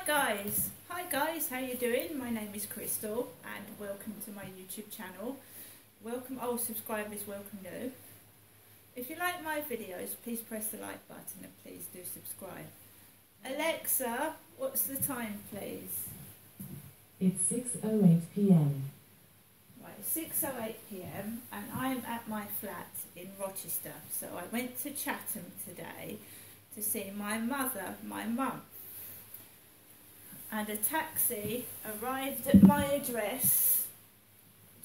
Hi guys, how you doing? My name is Crystal and welcome to my YouTube channel. Welcome old subscribers, welcome new. If you like my videos, please press the like button and please do subscribe. Alexa, what's the time please? It's 6:08 p.m. Right, 6:08 p.m. and I'm at my flat in Rochester. So I went to Chatham today to see my mum. And a taxi arrived at my address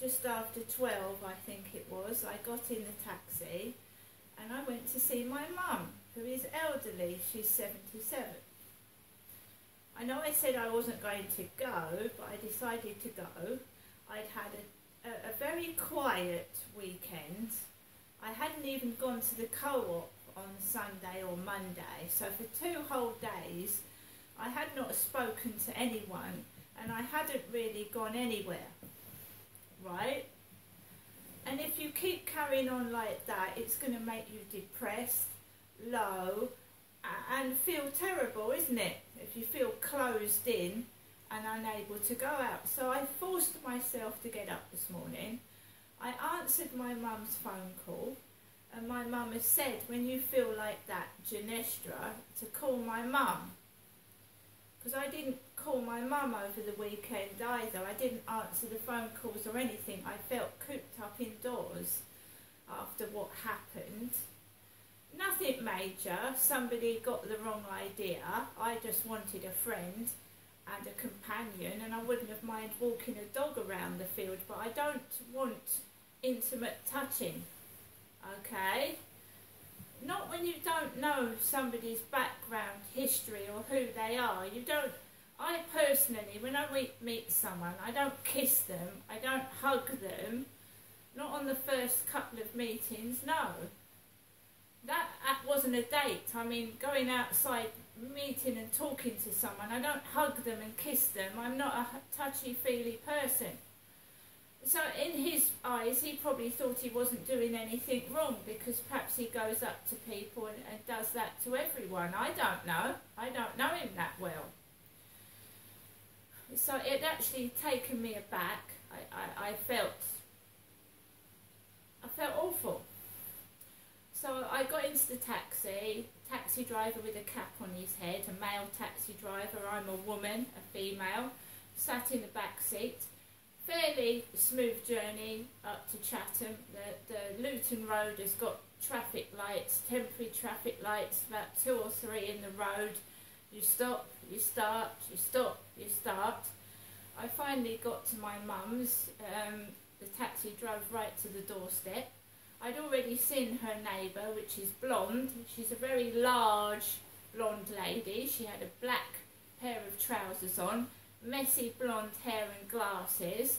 just after 12, I think it was. I got in the taxi and I went to see my mum, who is elderly. She's 77. I know I said I wasn't going to go, but I decided to go. I'd had a very quiet weekend. I hadn't even gone to the co-op on Sunday or Monday, so for 2 whole days I had not spoken to anyone and I hadn't really gone anywhere, right? And if you keep carrying on like that, it's going to make you depressed, low, and feel terrible, isn't it? If you feel closed in and unable to go out. So I forced myself to get up this morning. I answered my mum's phone call, and my mum has said, when you feel like that, Genestra, to call my mum. Because I didn't call my mum over the weekend either. I didn't answer the phone calls or anything. I felt cooped up indoors after what happened. Nothing major. Somebody got the wrong idea. I just wanted a friend and a companion, and I wouldn't have minded walking a dog around the field, but I don't want intimate touching, okay? Not when you don't know somebody's background, history, or who they are. You don't. I personally, when I meet someone, I don't kiss them, I don't hug them, not on the first couple of meetings, no. That wasn't a date. I mean, going outside, meeting and talking to someone, I don't hug them and kiss them. I'm not a touchy-feely person. So in his eyes, he probably thought he wasn't doing anything wrong, because perhaps he goes up to people and does that to everyone. I don't know. I don't know him that well. So it actually taken me aback. I felt awful. So I got into the taxi driver with a cap on his head, a male taxi driver. I'm a woman, a female, sat in the back seat. Fairly smooth journey up to Chatham. The Luton Road has got traffic lights, temporary traffic lights, about 2 or 3 in the road. You stop, you start, you stop, you start. I finally got to my mum's. The taxi drove right to the doorstep. I'd already seen her neighbour, which is blonde. She's a very large blonde lady. She had a black pair of trousers on, messy blonde hair and glasses,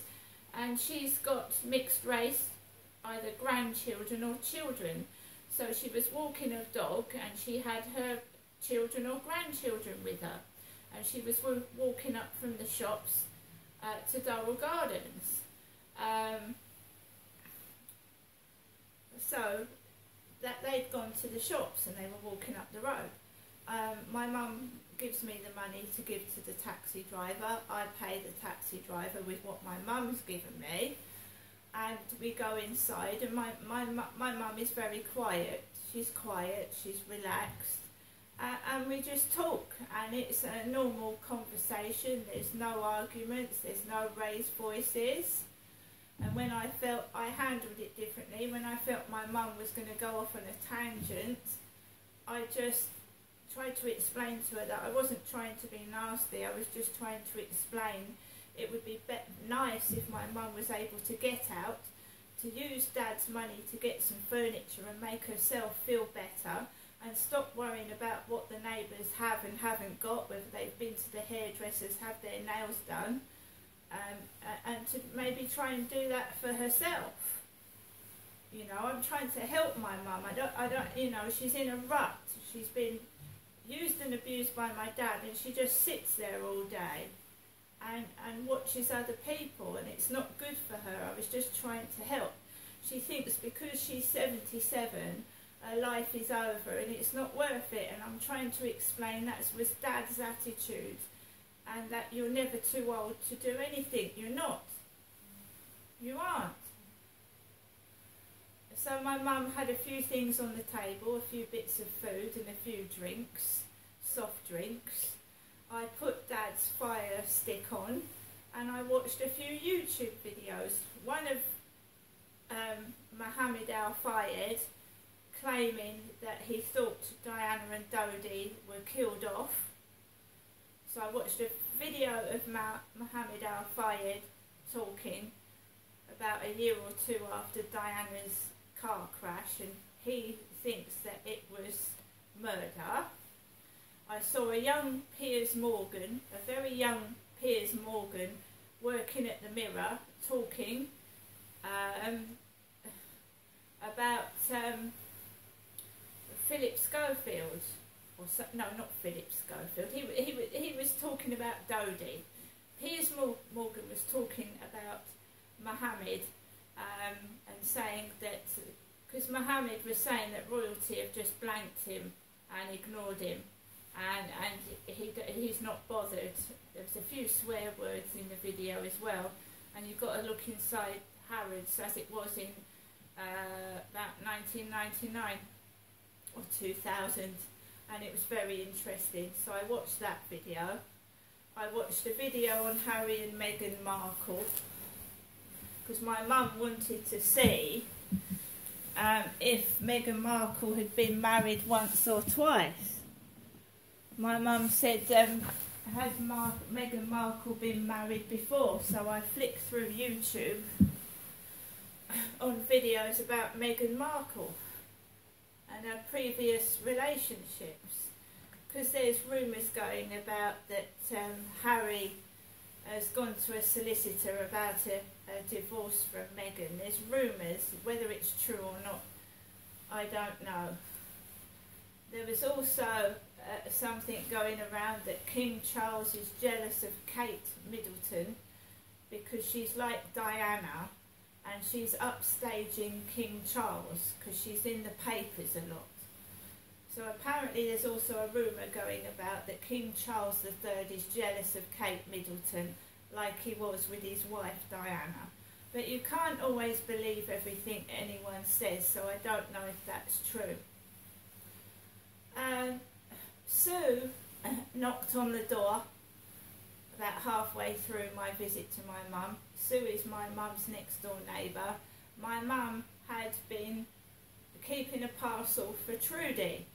and she's got mixed race, either grandchildren or children. So she was walking a dog and she had her children or grandchildren with her, and she was walking up from the shops to Durrell Gardens. So that they'd gone to the shops and they were walking up the road. My mum gives me the money to give to the taxi driver. I pay the taxi driver with what my mum's given me, and we go inside, and my mum is very quiet. She's quiet, she's relaxed, and we just talk, and it's a normal conversation. There's no arguments, there's no raised voices. And when I felt I handled it differently, when I felt my mum was going to go off on a tangent, I just tried to explain to her that I wasn't trying to be nasty. I was just trying to explain it would be nice if my mum was able to get out, to use Dad's money to get some furniture and make herself feel better, and stop worrying about what the neighbours have and haven't got, whether they've been to the hairdressers, have their nails done, and to maybe try and do that for herself. You know, I'm trying to help my mum. I don't, you know, she's in a rut. She's been used and abused by my dad, and she just sits there all day and watches other people, and it's not good for her. I was just trying to help. She thinks because she's 77, her life is over and it's not worth it, and I'm trying to explain that was Dad's attitude and that you're never too old to do anything. You're not. You aren't. So my mum had a few things on the table, a few bits of food and a few drinks, soft drinks. I put Dad's Fire Stick on and I watched a few YouTube videos. One of Mohammed Al-Fayed claiming that he thought Diana and Dodi were killed off. So I watched a video of Mohammed Al-Fayed talking about a year or two after Diana's car crash, and he thinks that it was murder. I saw a young Piers Morgan, a very young Piers Morgan, working at the Mirror talking about Philip Schofield, or so, no, not Philip Schofield. He was talking about Dodi. Piers Morgan was talking about Mohammed and saying that, because Mohammed was saying that royalty have just blanked him and ignored him, and he's not bothered. There's a few swear words in the video as well, and you've got to look inside Harrods as it was in about 1999 or 2000, and it was very interesting. So I watched that video. I watched a video on Harry and Meghan Markle, because my mum wanted to see if Meghan Markle had been married once or twice. My mum said, has Meghan Markle been married before? So I flicked through YouTube on videos about Meghan Markle and her previous relationships, because there's rumours going about that Harry has gone to a solicitor about a divorce from Meghan. There's rumours, whether it's true or not, I don't know. There was also something going around that King Charles is jealous of Kate Middleton because she's like Diana and she's upstaging King Charles because she's in the papers a lot. So apparently there's also a rumour going about that King Charles III is jealous of Kate Middleton like he was with his wife Diana. But you can't always believe everything anyone says, so I don't know if that's true. Sue knocked on the door about halfway through my visit to my mum. Sue is my mum's next door neighbour. My mum had been keeping a parcel for Trudy.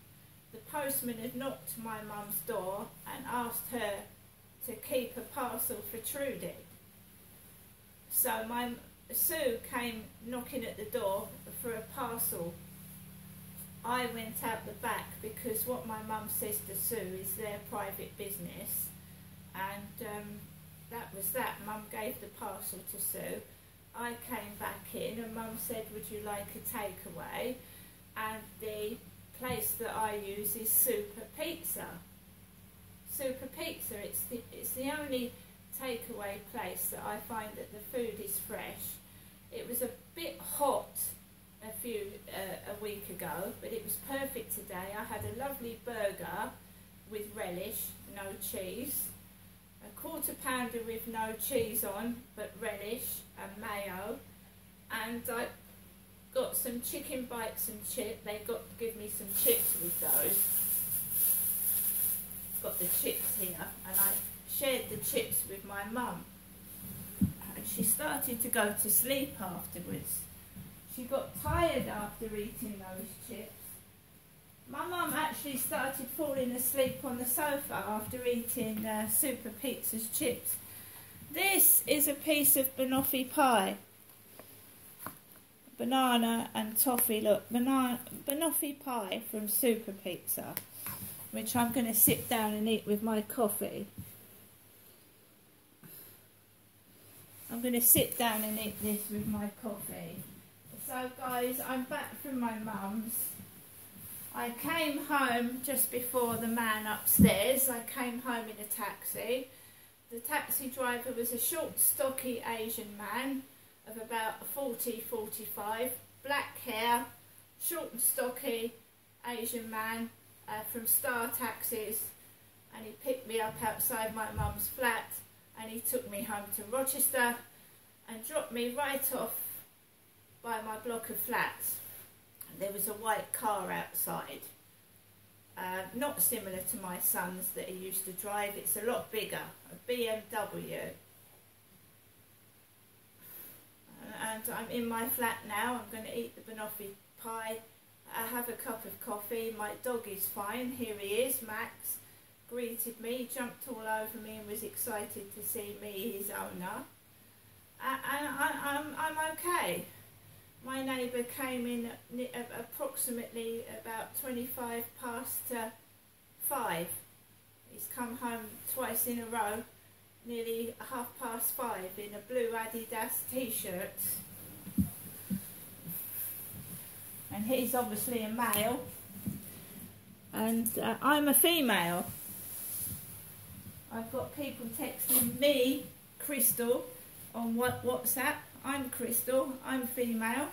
The postman had knocked my mum's door and asked her to keep a parcel for Trudy. So Sue came knocking at the door for a parcel. I went out the back because what my mum says to Sue is their private business, and that was that. Mum gave the parcel to Sue. I came back in and Mum said, would you like a takeaway? And the place that I use is Super Pizza. Super Pizza, it's the only takeaway place that I find that the food is fresh. It was a bit hot a week ago, but it was perfect today. I had a lovely burger with relish, no cheese, a quarter pounder with no cheese on, but relish and mayo, and I got some chicken bites and chips. They got to give me some chips with those. Got the chips here, and I shared the chips with my mum, and she started to go to sleep afterwards. She got tired after eating those chips. My mum actually started falling asleep on the sofa after eating Super Pizza's chips. This is a piece of banoffee pie. Banana and toffee, look, banoffee pie from Super Pizza, which I'm going to sit down and eat with my coffee. I'm going to sit down and eat this with my coffee. So guys, I'm back from my mum's. I came home just before the man upstairs. I came home in a taxi. The taxi driver was a short, stocky Asian man of about 40, 45, black hair, short and stocky Asian man from Star Taxis, and he picked me up outside my mum's flat, and he took me home to Rochester and dropped me right off by my block of flats. There was a white car outside, not similar to my son's that he used to drive. It's a lot bigger, a BMW. And I'm in my flat now. I'm going to eat the banoffee pie. I have a cup of coffee. My dog is fine. Here he is, Max. Greeted me, jumped all over me and was excited to see me, his owner. And I'm okay. My neighbour came in approximately about 25 past 5. He's come home twice in a row, nearly 5:30 in a blue Adidas t-shirt. And he's obviously a male, and I'm a female. I've got people texting me, Crystal, on WhatsApp. I'm Crystal, I'm female,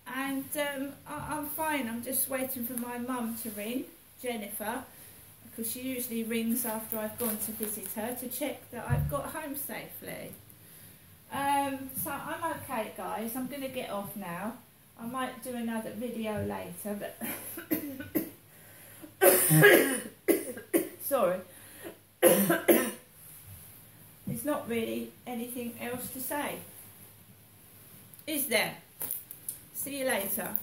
and I'm fine. I'm just waiting for my mum to ring, Jennifer, because she usually rings after I've gone to visit her to check that I've got home safely. So I'm okay, guys. I'm going to get off now. I might do another video later, but sorry. There's not really anything else to say, is there? See you later.